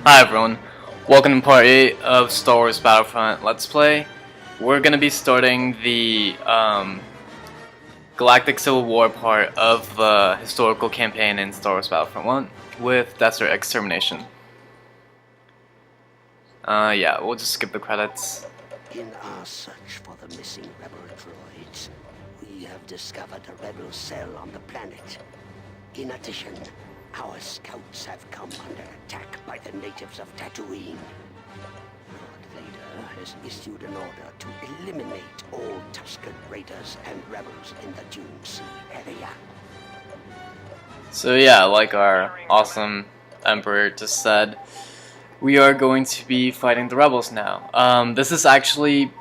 Hi everyone, welcome to part 8 of Star Wars Battlefront Let's Play. We're going to be starting the Galactic Civil War part of the historical campaign in Star Wars Battlefront 1 with Desert Extermination. Yeah, we'll just skip the credits. In our search for the missing rebel droids, we have discovered a rebel cell on the planet. In addition, our scouts have come under attack by the natives of Tatooine. Lord Vader has issued an order to eliminate all Tusken Raiders and rebels in the Dune Sea area. So yeah, like our awesome Emperor just said, we are going to be fighting the rebels now. This is actually,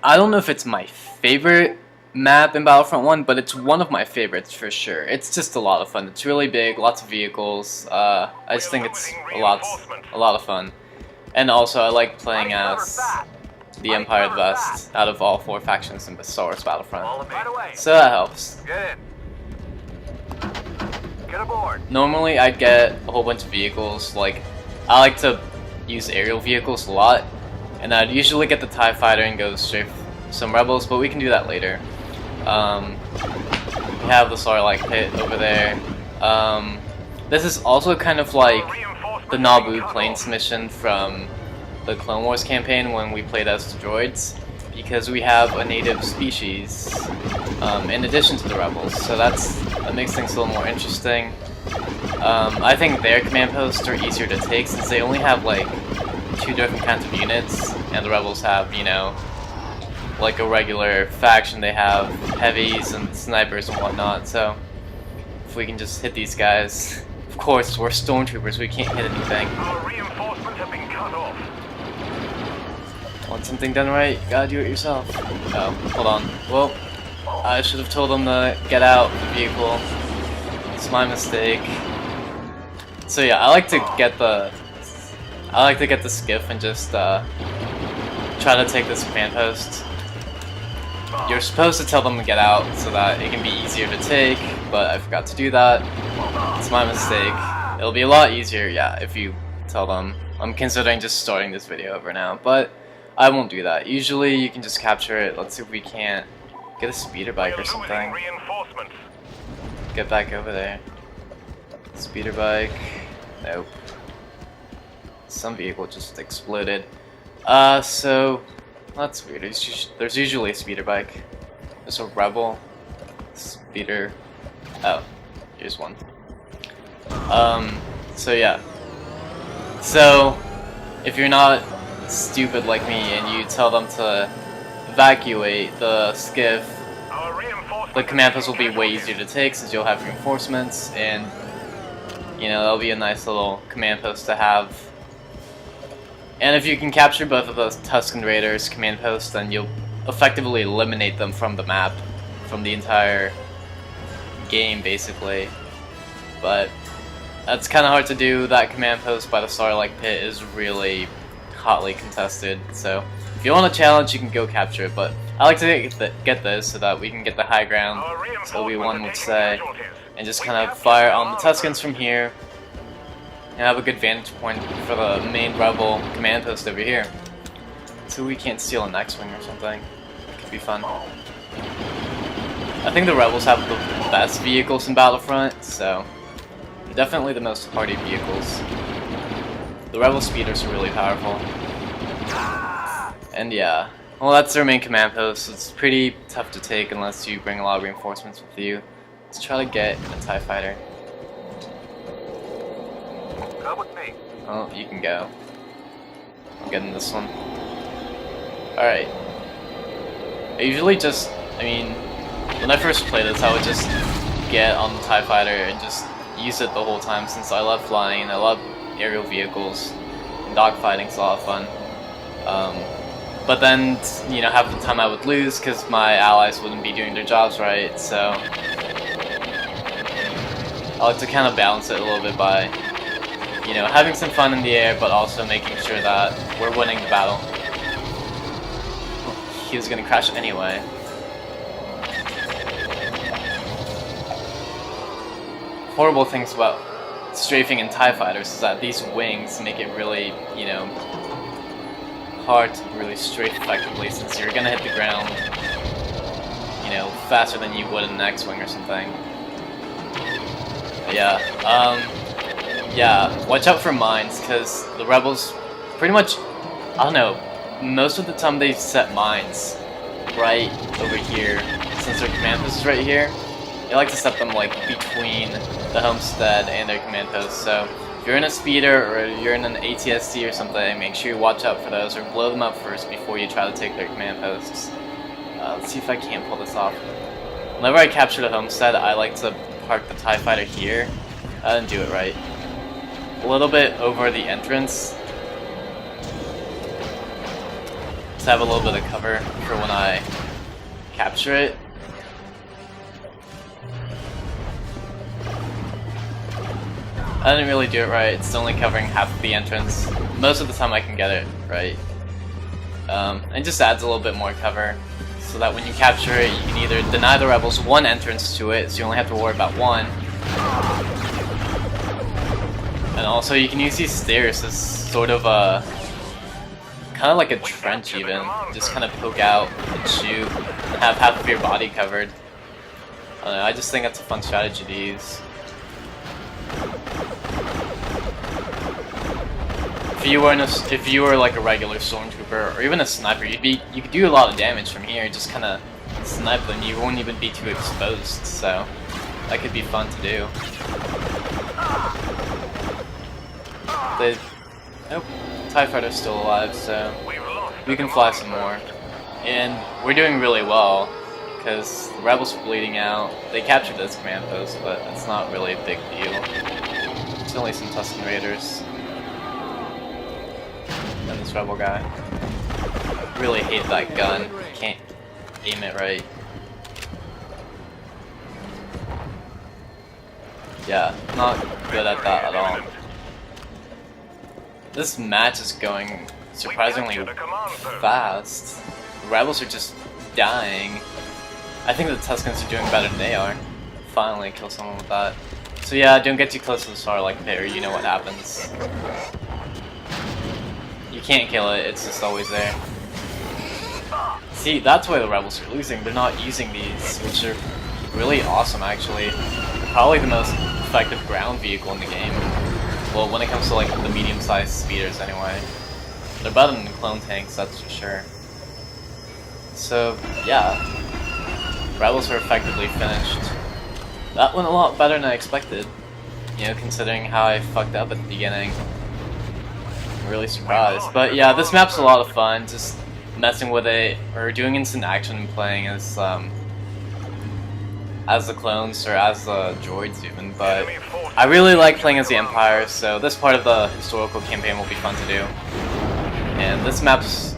I don't know if it's my favorite map in Battlefront 1, but it's one of my favorites for sure. It's just a lot of fun. It's really big, lots of vehicles. I just think it's a lot of fun. And also, I like playing as the Empire the best out of all 4 factions in Star Wars Battlefront. So that helps. Get aboard. Normally, I'd get a whole bunch of vehicles. Like, I like to use aerial vehicles a lot, and I'd usually get the TIE Fighter and go straight for some rebels, but we can do that later. We have the Sarlacc pit over there. This is also kind of like the Naboo Plains mission from the Clone Wars campaign when we played as the droids, because we have a native species in addition to the rebels, so that makes things a little more interesting. I think their command posts are easier to take since they only have like 2 different kinds of units, and the rebels have, you know, like a regular faction. They have heavies and snipers and whatnot, so if we can just hit these guys. Of course, we're stormtroopers, we can't hit anything. Our reinforcements have been cut off. Want something done right, you gotta do it yourself. Oh, hold on. Well, I should have told them to get out of the vehicle. It's my mistake. So yeah, I like to get the skiff and just try to take this command post. You're supposed to tell them to get out so that it can be easier to take, but I forgot to do that. It's my mistake. It'll be a lot easier, yeah, if you tell them. I'm considering just starting this video over now, but I won't do that. Usually you can just capture it. Let's see if we can't get a speeder bike or something. Get back over there. Speeder bike. Nope. Some vehicle just exploded. So that's weird. There's usually a speeder bike. There's a rebel speeder. Oh, here's one. So yeah. So if you're not stupid like me and you tell them to evacuate the skiff, the command post will be way easier to take since you'll have reinforcements, and you know, that'll be a nice little command post to have. And if you can capture both of those Tusken Raiders command posts, then you'll effectively eliminate them from the map, from the entire game basically. But that's kind of hard to do. That command post by the Sarlacc pit is really hotly contested, so if you want a challenge you can go capture it, but I like to get this so that we can get the high ground, so Obi-Wan would say, and just kind of fire on the Tuskens from here and have a good vantage point for the main rebel command post over here, so we can't steal an X-Wing or something. It could be fun. I think the rebels have the best vehicles in Battlefront, so they're definitely the most hardy vehicles. The rebel speeders are really powerful. And yeah, well, that's their main command post. It's pretty tough to take unless you bring a lot of reinforcements with you. Let's try to get a TIE Fighter. Come with me. Oh, you can go. I'm getting this one. Alright. I usually just, when I first played this, I would just get on the TIE Fighter and just use it the whole time since I love flying, I love aerial vehicles, and dogfighting's a lot of fun. But then, you know, half the time I would lose because my allies wouldn't be doing their jobs right, so I like to kind of balance it a little bit by, you know, having some fun in the air, but also making sure that we're winning the battle. He was gonna crash anyway. Horrible things about strafing in TIE fighters is that these wings make it really, you know, hard to really strafe effectively since you're gonna hit the ground, you know, faster than you would in an X-wing or something. But yeah, watch out for mines because the rebels pretty much, I don't know, most of the time they set mines right over here since their command post is right here. They like to set them like between the homestead and their command post. So if you're in a speeder or you're in an ATST or something, make sure you watch out for those or blow them up first before you try to take their command posts. Let's see if I can't pull this off. Whenever I capture the homestead, I like to park the TIE fighter here. I didn't do it right. A little bit over the entrance to have a little bit of cover for when I capture it. I didn't really do it right. It's only covering half of the entrance. Most of the time I can get it right. It just adds a little bit more cover so that when you capture it, you can either deny the rebels one entrance to it, so you only have to worry about one. And also you can use these stairs as sort of a kind of like a trench even. Just kind of poke out and shoot and have half of your body covered. I don't know, I just think that's a fun strategy to use. If you were like a regular stormtrooper or even a sniper, you could do a lot of damage from here. Just kind of snipe them. You won't even be too exposed, so that could be fun to do. Nope, TIE fighter's still alive, so we can fly some more, and we're doing really well because the rebels are bleeding out. They captured this command post, but it's not really a big deal. It's only some Tusken Raiders. And this rebel guy. Really hate that gun. Can't aim it right. Yeah, not good at that at all. This match is going surprisingly fast. The rebels are just dying. I think the Tuskens are doing better than they are. Finally kill someone with that. So yeah, don't get too close to the Starlight Pit or you know what happens. You can't kill it, it's just always there. See, that's why the rebels are losing. They're not using these, which are really awesome actually. Probably the most effective ground vehicle in the game. Well, when it comes to like the medium-sized speeders anyway. They're better than the clone tanks, that's for sure. So, yeah. Rebels are effectively finished. That went a lot better than I expected. You know, considering how I fucked up at the beginning. I'm really surprised. But yeah, this map's a lot of fun, just messing with it, or doing instant action and playing as the clones, or as the droids even, but I really like playing as the Empire, so this part of the historical campaign will be fun to do. And this map's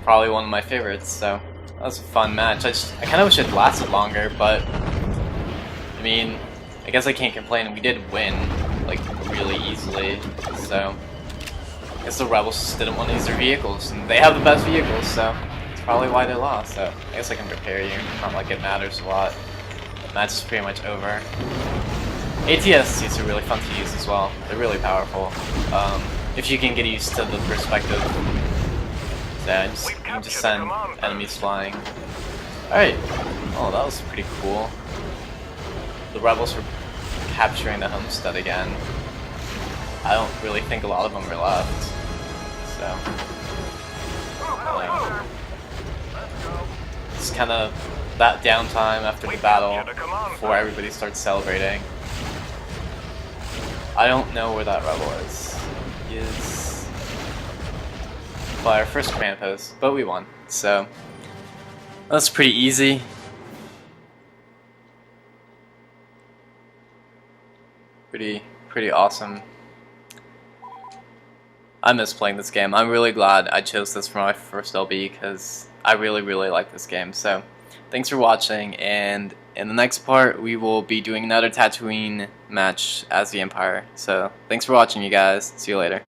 probably one of my favorites, so that was a fun match. I kind of wish it lasted longer, but I mean, I guess I can't complain. We did win, like, really easily, so I guess the rebels just didn't want to use their vehicles, and they have the best vehicles, so that's probably why they lost, so I guess I can prepare you. Not like it matters a lot. Match is pretty much over. ATSTs are really fun to use as well. They're really powerful. If you can get used to the perspective. So you can just send enemies flying. Alright. Oh, that was pretty cool. The rebels were capturing the homestead again. I don't really think a lot of them are left. So. It's kind of that downtime after the battle before everybody starts celebrating. I don't know where that rebel is. He is by our first command post, but we won. So that's pretty easy. Pretty awesome. I miss playing this game. I'm really glad I chose this for my first LB because I really like this game. So thanks for watching, and in the next part we will be doing another Tatooine match as the Empire. So thanks for watching, you guys. See you later.